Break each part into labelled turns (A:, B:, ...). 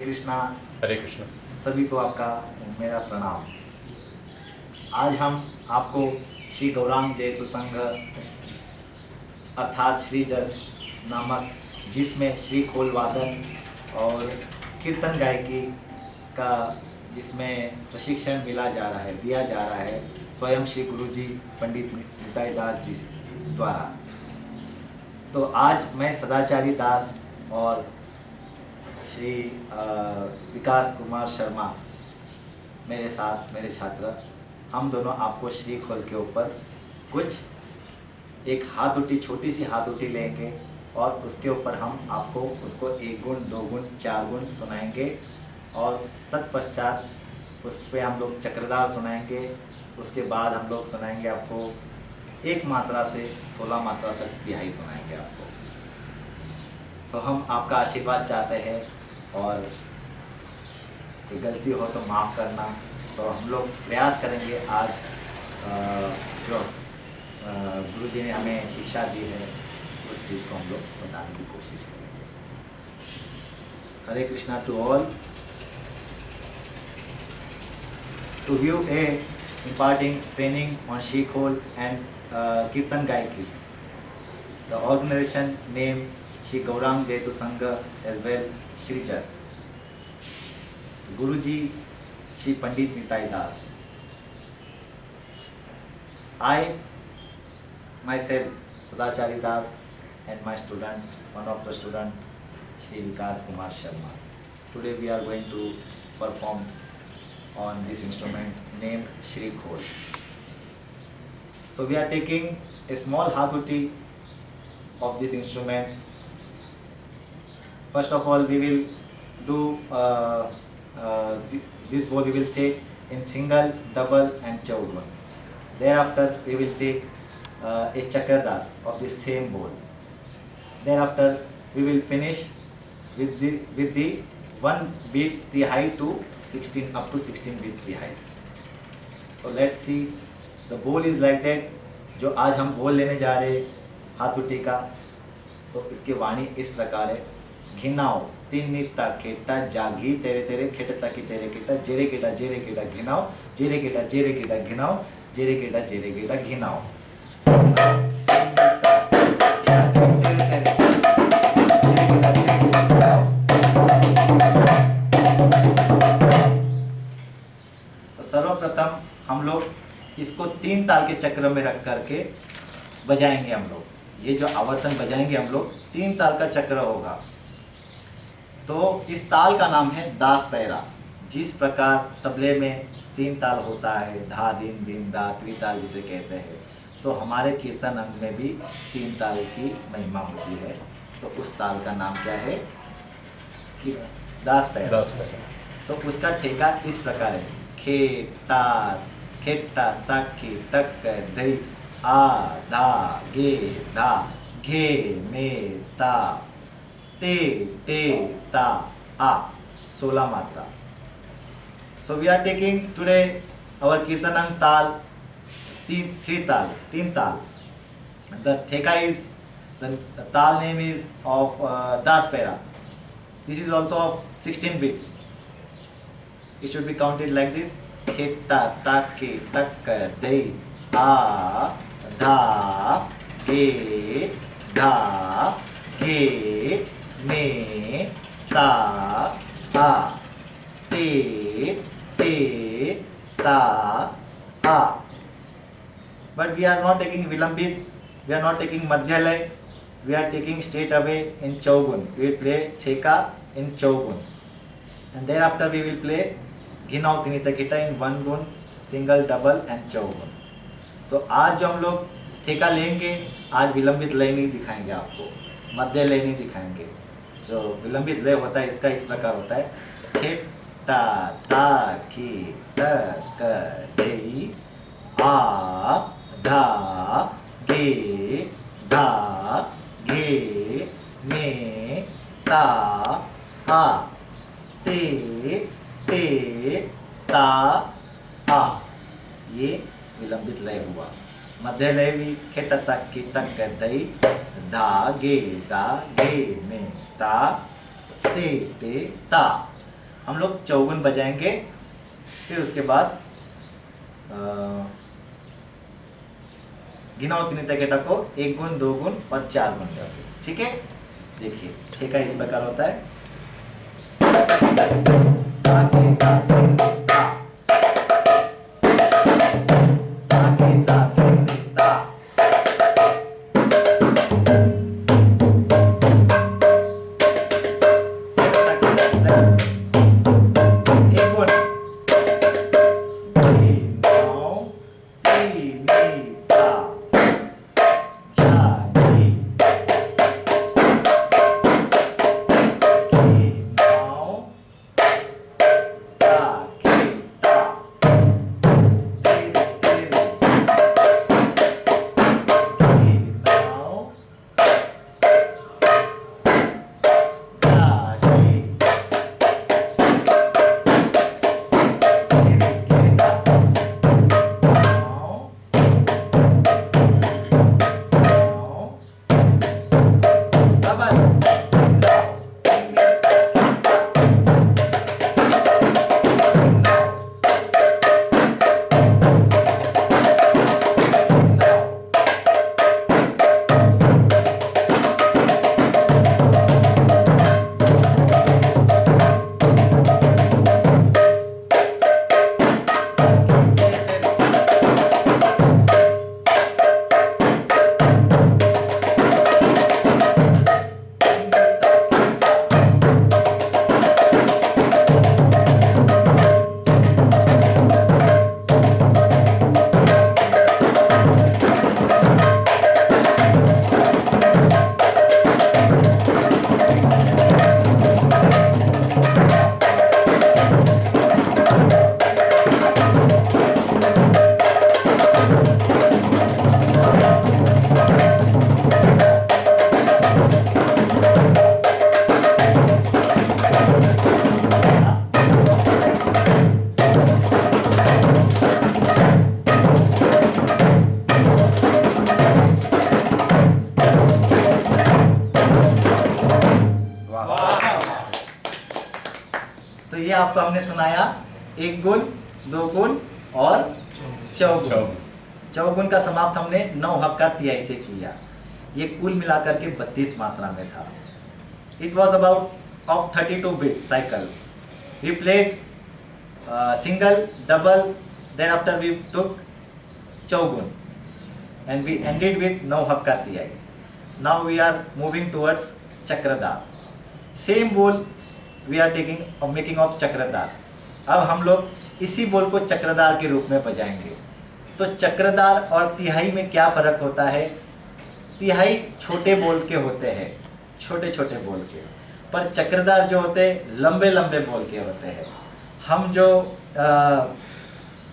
A: कृष्णा।
B: हरे कृष्ण।
A: सभी को आपका मेरा प्रणाम। आज हम आपको श्री गौरांग जयतु संघ अर्थात श्री जस नामक, जिसमें श्री खोल वादन और कीर्तन गायकी का जिसमें प्रशिक्षण दिया जा रहा है स्वयं श्री गुरुजी पंडित निताई दास जी द्वारा। तो आज मैं सदाचारी दास और श्री विकास कुमार शर्मा मेरे साथ, मेरे छात्र, हम दोनों आपको श्री खोल के ऊपर कुछ एक हाथउठी, छोटी सी हाथउठी लेंगे और उसके ऊपर हम आपको उसको 1 गुण, 2 गुण, 4 गुण सुनाएंगे और तत्पश्चात उस पर हम लोग चक्रधार सुनाएंगे। उसके बाद हम लोग सुनाएंगे आपको 1 मात्रा से 16 मात्रा तक तिहाई सुनाएंगे आपको। तो हम आपका आशीर्वाद चाहते हैं और कोई गलती हो तो माफ़ करना। तो हम लोग प्रयास करेंगे आज जो गुरुजी ने हमें शिक्षा दी है उस चीज़ को हम लोग बताने की कोशिश करेंगे। Hare Krishna to all. To view a imparting training on Shri Khol and Kirtan Gaiki. The organization named Shri Gaurang Jayatu Sangha as well Shri Jas. Guruji Shri Pandit Nitai Das. I myself Sadachari Das and my student, one of the student Shri Vikas Kumar Sharma. Today we are going to perform on this instrument named Shri Khol. So we are taking a small hathuti of this instrument. First of all, we will do this bowl we will take in single, double and chaugun. Thereafter we will take a chakradar of the same bowl. Thereafter we will finish with the 1 beat tihai to 16 up to 16 beat tihais. So let's see. The bowl is like that. जो आज हम बोल लेने जा रहे हाथुटी का, तो इसकी वाणी इस प्रकार है। घिनाओ तीन नित्ता खेटा जागी तेरे तेरे खेटता की तेरे केटा जेरे केटा घिनाओ जेरे केटा घिनाओ जेरे केटा घिनाओ। तो सर्वप्रथम हम लोग इसको 3 ताल के चक्र में रख करके बजाएंगे। हम लोग ये जो आवर्तन बजाएंगे हम लोग 3 ताल का चक्र होगा। तो इस ताल का नाम है दास पैरा। जिस प्रकार तबले में 3 ताल होता है, धा दिन दिन दा त्रिताल जिसे कहते हैं, तो हमारे कीर्तन अंग में भी 3 ताल की महिमा होती है। तो उस ताल का नाम क्या है? दास पैरा। तो उसका ठेका इस प्रकार है। खेटा खेटा तक तक धई आ धा गे धा घे मे ता ते ते ता आ 16 मात्रा. So we are taking today our Kirtanang tal, 3 tal. The theka is, the tal name is of Das Pera. This is also of 16 beats. It should be counted like this. Kheta take tak dei a dha ge dha ge me ta a te te ta a. But we are not taking vilambit, we are not taking madhyalay, we are taking straight away in chaugun. We will play theka in chaugun, and thereafter we will play घिनाओ तिनिता किटा इन 1 गुण, single, double and चौगुन. तो आज जो हम लोग ठेका लेंगे, आज विलंबित लय नहीं दिखाएंगे आपको, मध्य लय नहीं दिखाएंगे. जो विलंबित लय होता है इसका इस प्रकार होता है. खेटा ता की तक दे आ धा गे धा घे मे ता आ ते ते ता आ. ये विलंबित लय हुआ. मध्य लय भी खेट तक की तक दई धा गे में ता ते ते ता. हम लोग चौगुन बजाएंगे, फिर उसके बाद गिनाओ तीन तक को 1 गुण 2 गुण और 4 गुण करके। ठीक है, देखिए ठेका इस प्रकार होता है। ये आपको हमने सुनाया 1 गुण 2 गुण और चौगुन। चौगुन का समाप्त हमने 9 हक्का तिहाई से किया। ये कुल मिलाकर के 32 मात्रा में था। It was about of 32 bit cycle. We played single double, then after we took chaugun and we ended with 9 हक्का tihai. Now we are moving towards चक्रदार. Same बोल we are taking or making of चक्रदार. अब हम लोग इसी बोल को चक्रदार के रूप में बजाएंगे. तो चक्रदार और तिहाई में क्या फर्क होता है? तिहाई छोटे बोल के होते हैं, छोटे छोटे बोल के, पर चक्रदार जो होते हैं लंबे लंबे बोल के होते हैं. हम जो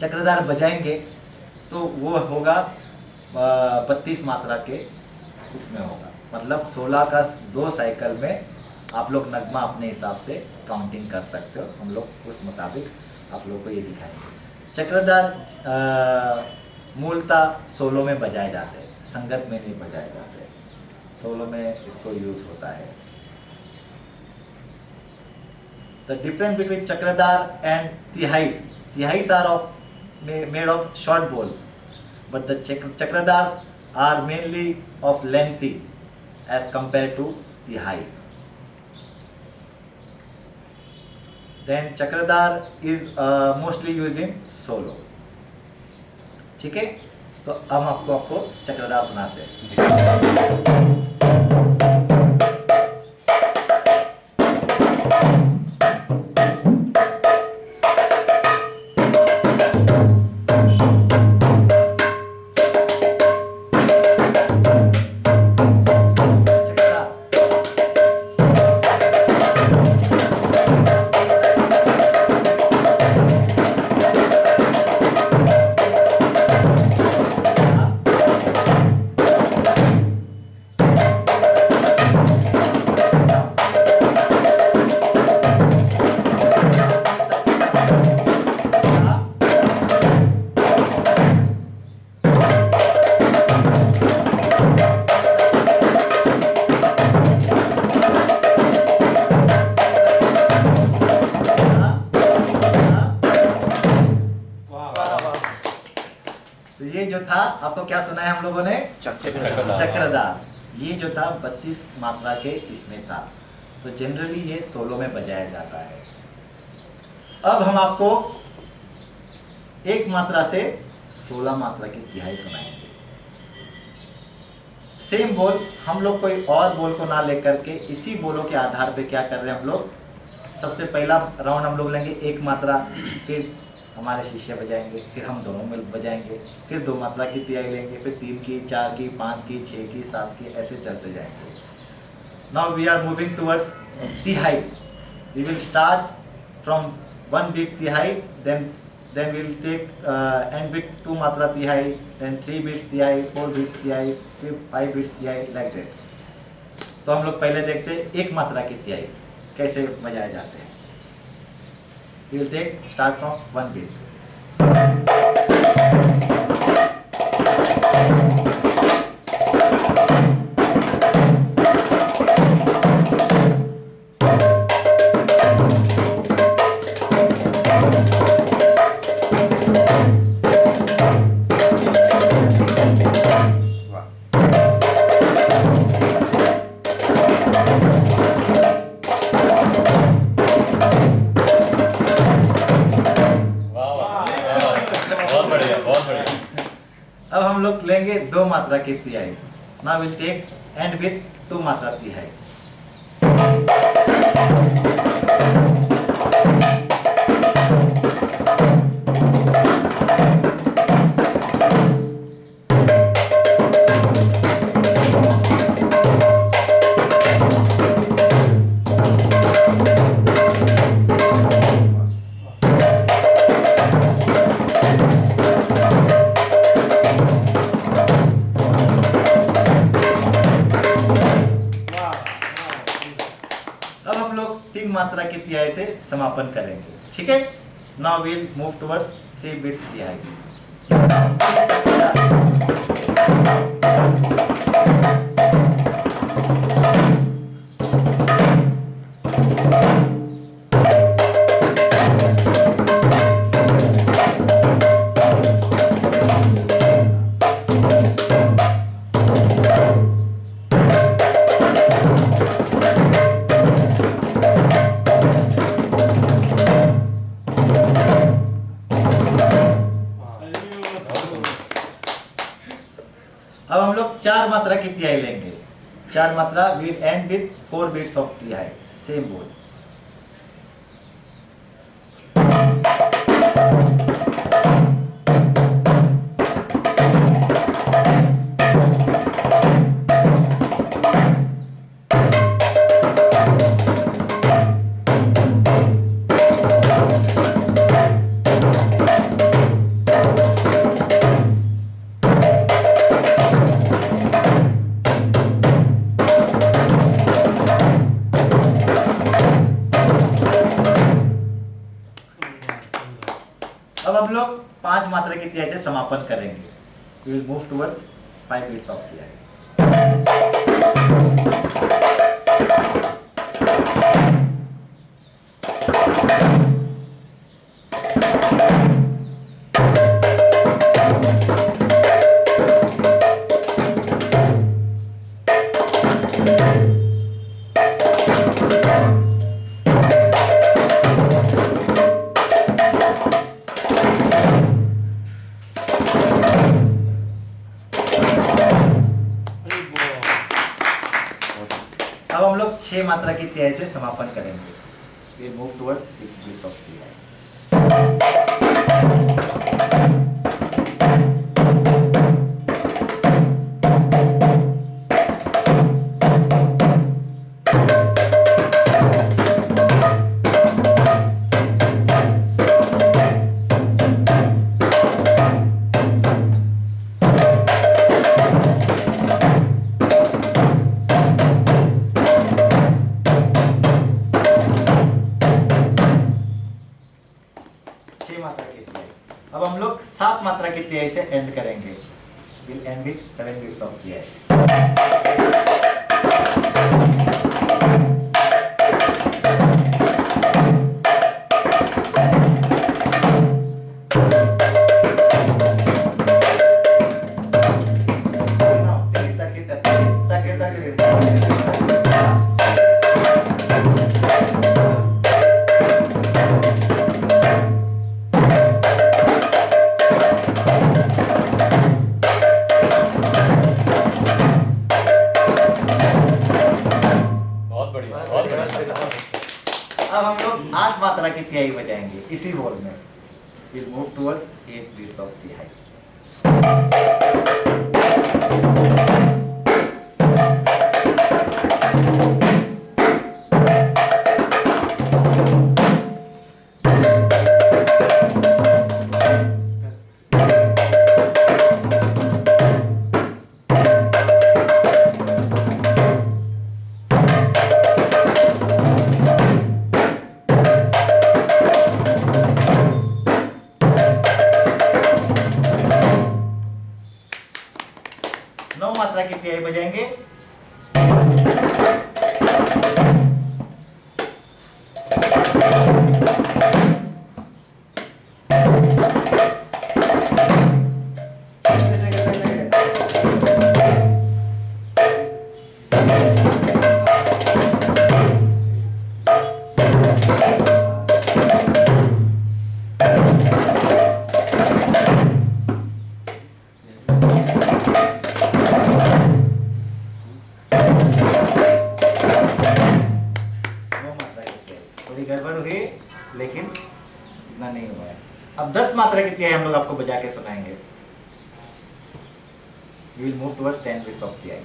A: चक्रदार बजाएंगे तो वो होगा 32 मात्रा के उसमें होगा, मतलब 16 का 2 साइकिल में आप लोग नगमा अपने हिसाब से काउंटिंग कर सकते हो. हम लोग उस मुताबिक आप लोग को ये दिखाएंगे. चक्रदार मूलतः सोलो में बजाए जाते हैं, संगत में नहीं बजाए जाते. सोलो में इसको यूज होता है. The difference between chakradar and tihais. Tihais are of made of short bowls, but the chakradars are mainly of lengthy as compared to tihais. Then chakradar is mostly used in solo. ठीक है, तो हम आपको चक्रदार सुनाते हैं. था, आपको क्या सुना है हम लोगों ने? चक्रधार। ये जो था 32 मात्रा के इसमें था, तो जनरली ये सोलो में बजाया जाता है। अब हम आपको एक मात्रा से 16 मात्रा की तिहाई सुनाएंगे। सेम बोल, हम लोग कोई और बोल को ना लेकर के इसी बोलों के आधार पे क्या कर रहे हैं हम लोग, सबसे पहला राउंड हम लोग लेंगे एक मात्रा, फिर हमारे शिष्य बजाएंगे, फिर हम दोनों मिल बजाएंगे, फिर 2 मात्रा की तिहाई लेंगे, फिर 3 की, 4 की, 5 की, 6 की, 7 की, ऐसे चलते जाएंगे। Now we are moving towards tihais. We will start from 1 beat tihai, then we'll take end beat 2 matra tihai, then 3 beats tihai, 4 beats tihai, फिर 5 beats tihai, like that। तो हम लोग पहले देखते हैं एक मात्रा की तिहाई कैसे बजाए जाते हैं। We will take start from 1 beat। अब हम लोग लेंगे 2 मात्रा की तिहाई। Now will take and with 2 मात्रा तिहाई। मात्रा की तिहाई से समापन करेंगे, ठीक है। Now we'll move towards 3 beats तिहाई। अब हम लोग 4 मात्रा की तिहाई लेंगे। 4 मात्रा will end with 4 beats of तिहाई, सेम बोल। अब हम लोग 5 मात्रा की तिहाई से समापन करेंगे। We will move towards 5 beats of तिहाई। अब हम लोग 6 मात्रा की तिहाई से समापन करेंगे। We move towards 6 beats of तिहाई। अब हम लोग 7 मात्रा की तिहाई से एंड करेंगे। Will end with 7 beats of तिहाई। मात्रा की तिहाई बजाएंगे इसी बोल में। We'll move towards 8 beats of तिहाई। नौ मात्रा की तिहाई बजाएंगे। गड़बड़ हुई लेकिन इतना नहीं हुआ है। अब 10 मात्रा की तिहाई हम लोग आपको बजा के सुनाएंगे। We will move towards 10 beats of तिहाई।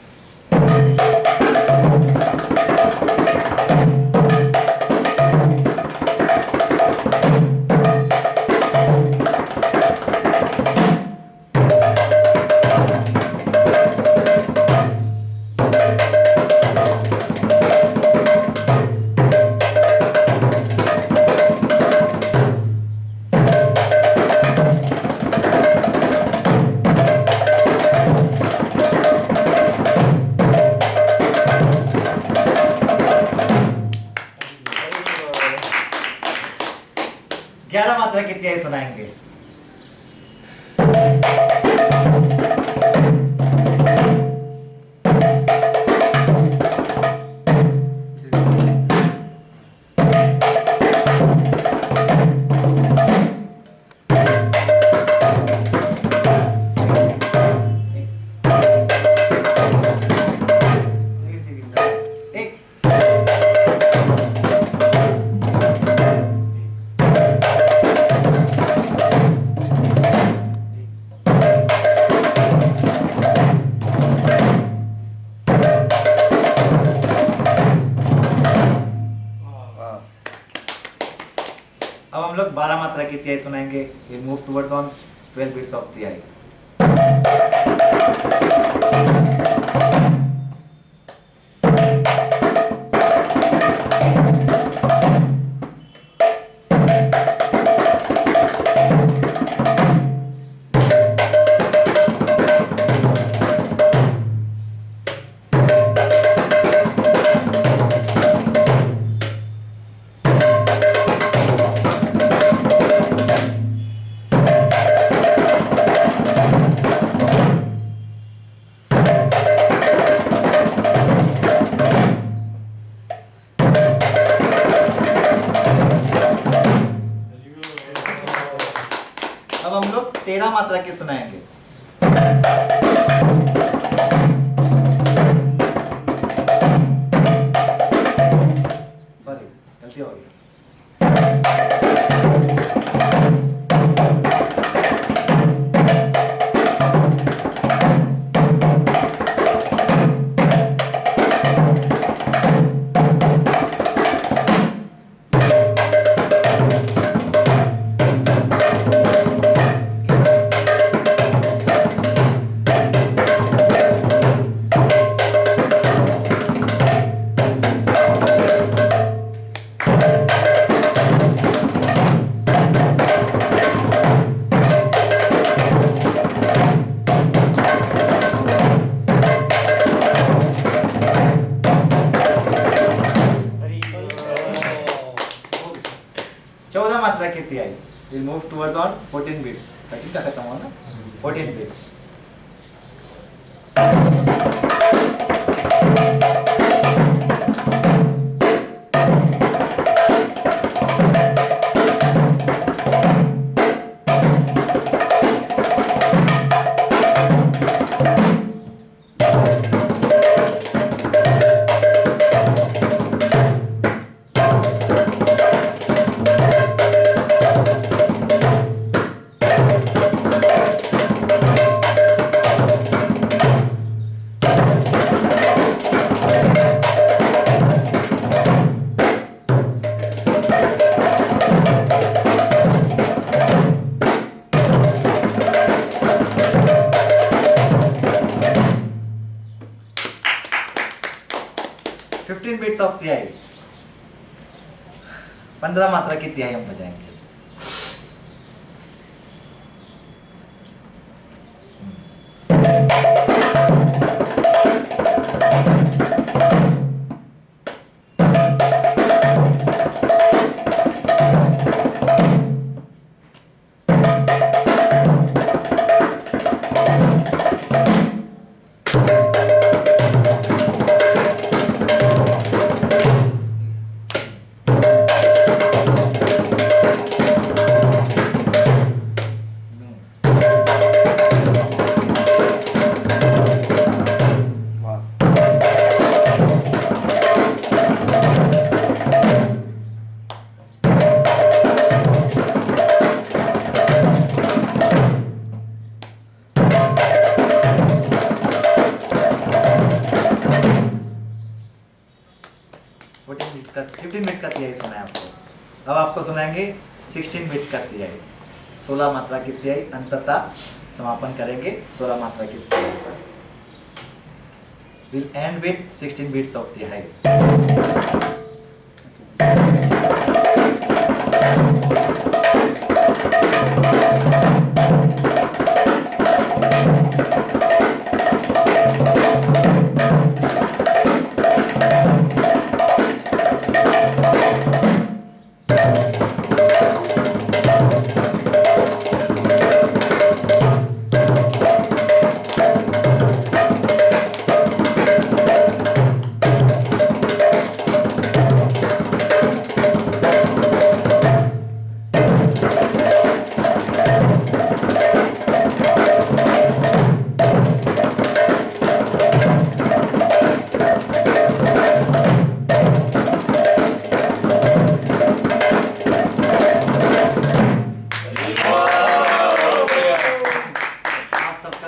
A: ग्यारह मात्रा की तिहाई सुनाएंगे। अब हम लोग 12 मात्रा की तिहाई सुनाएंगे। We move towards on 12 beats of तिहाई। अब हम लोग 13 मात्रा की सुनाएंगे। सॉरी, गलती हो गई। चौदह मात्रा की तिहाई। We'll move towards on 14 beats। 13 का खत्म हुआ ना, 14 beats। ऑफ तिहाई, 15 मात्रा की तिहाई हम बजाएंगे। का 15 बीट्स का तिहाई सुना है आपको। अब आपको सुनाएंगे 16 बीट्स का तिहाई, 16 मात्रा की तिहाई, अंततः समापन करेंगे 16 मात्रा की तिहाई पर। We'll end with 16 beats of तिहाई।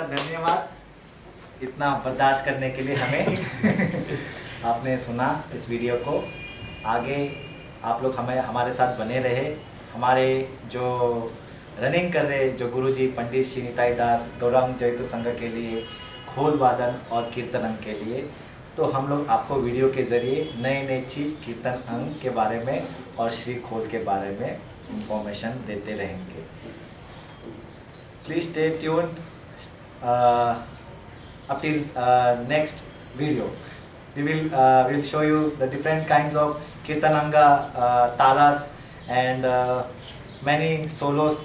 A: धन्यवाद इतना बर्दाश्त करने के लिए हमें। आपने सुना इस वीडियो को, आगे आप लोग हमारे साथ बने रहे। हमारे जो रनिंग कर रहे जो गुरुजी पंडित श्री निताई दास गौरांग जयतु संघ के लिए खोल वादन और कीर्तन अंग के लिए, तो हम लोग आपको वीडियो के ज़रिए नए नए चीज़ कीर्तन अंग के बारे में और श्री खोल के बारे में इंफॉर्मेशन देते रहेंगे। Please stay tuned up till next video. We will show you the different kinds of kirtananga, talas and many solos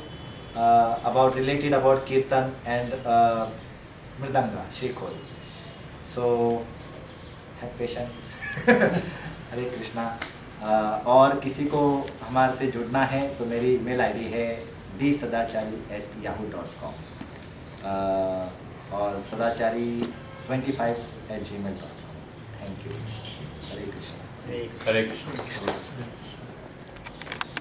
A: related about kirtan and mridanga, Shri Khol. So have patience. हरे कृष्णा। और किसी को हमारे से जुड़ना है तो मेरी ईमेल आईडी है dsadaachari@yahoo.com और सदाचारी25@gmail.com। Thank you. हरे कृष्णा।
B: हरे कृष्ण।